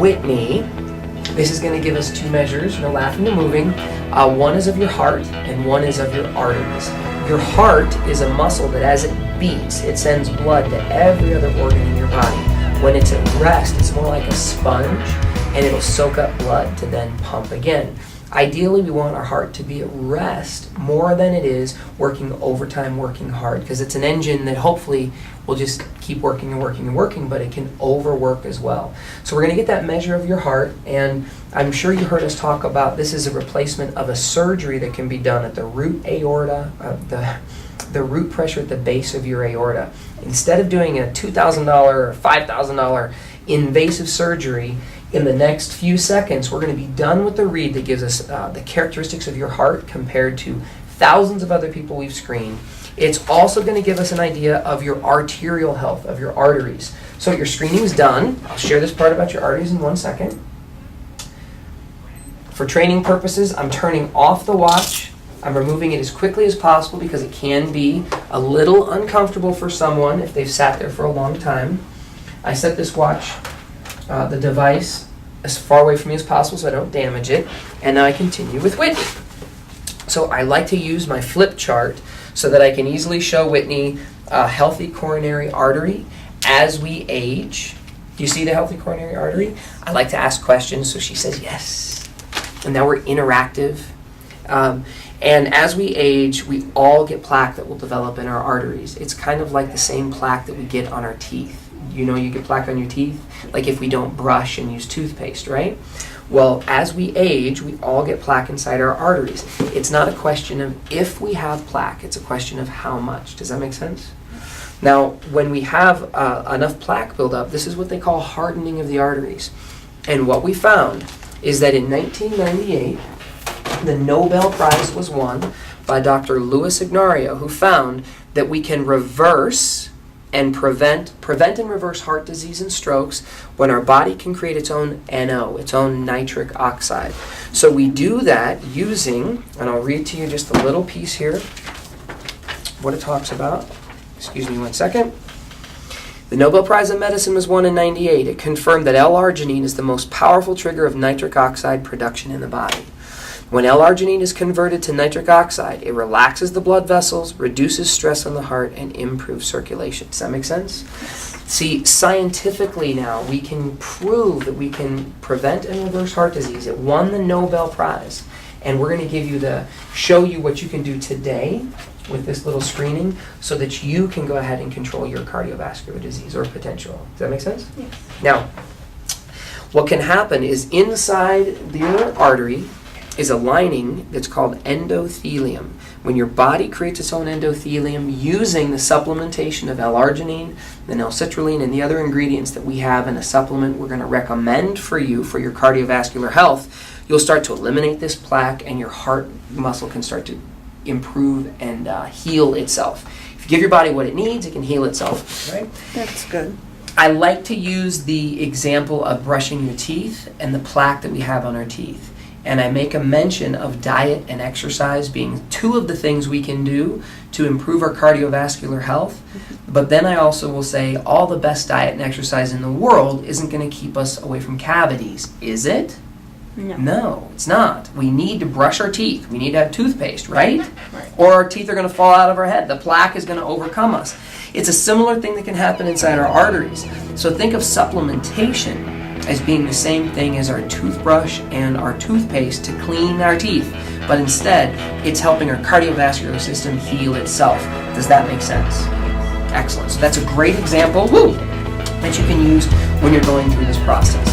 Whitney, this is going to give us two measures, no laughing or moving. One is of your heart and one is of your arteries. Your heart is a muscle that as it beats, it sends blood to every other organ in your body. When it's at rest, it's more like a sponge, and it'll soak up blood to then pump again. Ideally, we want our heart to be at rest more than it is working overtime, working hard, because it's an engine that hopefully will just keep working and working and working, but it can overwork as well. So we're going to get that measure of your heart, and I'm sure you heard us talk about this is a replacement of a surgery that can be done at the root aorta, the root pressure at the base of your aorta. Instead of doing a $2,000 or $5,000 invasive surgery, in the next few seconds, we're going to be done with the read that gives us the characteristics of your heart compared to thousands of other people we've screened. It's also going to give us an idea of your arterial health, of your arteries. So your screening's done. I'll share this part about your arteries in 1 second. For training purposes, I'm turning off the watch. I'm removing it as quickly as possible because it can be a little uncomfortable for someone if they've sat there for a long time. I set this watch, the device, as far away from me as possible so I don't damage it. And now I continue with Whitney. So I like to use my flip chart so that I can easily show Whitney a healthy coronary artery as we age. Do you see the healthy coronary artery? I like to ask questions, so she says yes. And now we're interactive. And as we age, we all get plaque that will develop in our arteries. It's kind of like the same plaque that we get on our teeth. You know, you get plaque on your teeth, like if we don't brush and use toothpaste, right? Well, as we age, we all get plaque inside our arteries. It's not a question of if we have plaque, it's a question of how much. Does that make sense? Now, when we have enough plaque buildup, this is what they call hardening of the arteries. And what we found is that in 1998, the Nobel Prize was won by Dr. Louis Ignario, who found that we can reverse and prevent and reverse heart disease and strokes when our body can create its own NO, its own nitric oxide. So we do that using, and I'll read to you just a little piece here, what it talks about. Excuse me 1 second. The Nobel Prize in Medicine was won in 98. It confirmed that L-arginine is the most powerful trigger of nitric oxide production in the body. When L-arginine is converted to nitric oxide, it relaxes the blood vessels, reduces stress on the heart, and improves circulation. Does that make sense? See, scientifically now, we can prove that we can prevent and reverse heart disease. It won the Nobel Prize. And we're going to show you what you can do today with this little screening so that you can go ahead and control your cardiovascular disease or potential. Does that make sense? Yes. Now, what can happen is inside your artery is a lining that's called endothelium. When your body creates its own endothelium using the supplementation of L-arginine, then L-citrulline, and the other ingredients that we have in a supplement we're going to recommend for you for your cardiovascular health, you'll start to eliminate this plaque and your heart muscle can start to improve and heal itself. If you give your body what it needs, it can heal itself. Right? That's good. I like to use the example of brushing your teeth and the plaque that we have on our teeth. And I make a mention of diet and exercise being two of the things we can do to improve our cardiovascular health. But then I also will say all the best diet and exercise in the world isn't going to keep us away from cavities, is it? No. No, it's not. We need to brush our teeth. We need to have toothpaste, right? Right. Or our teeth are going to fall out of our head. The plaque is going to overcome us. It's a similar thing that can happen inside our arteries. So think of supplementation as being the same thing as our toothbrush and our toothpaste to clean our teeth. But instead, it's helping our cardiovascular system heal itself. Does that make sense? Excellent. So that's a great example that you can use when you're going through this process.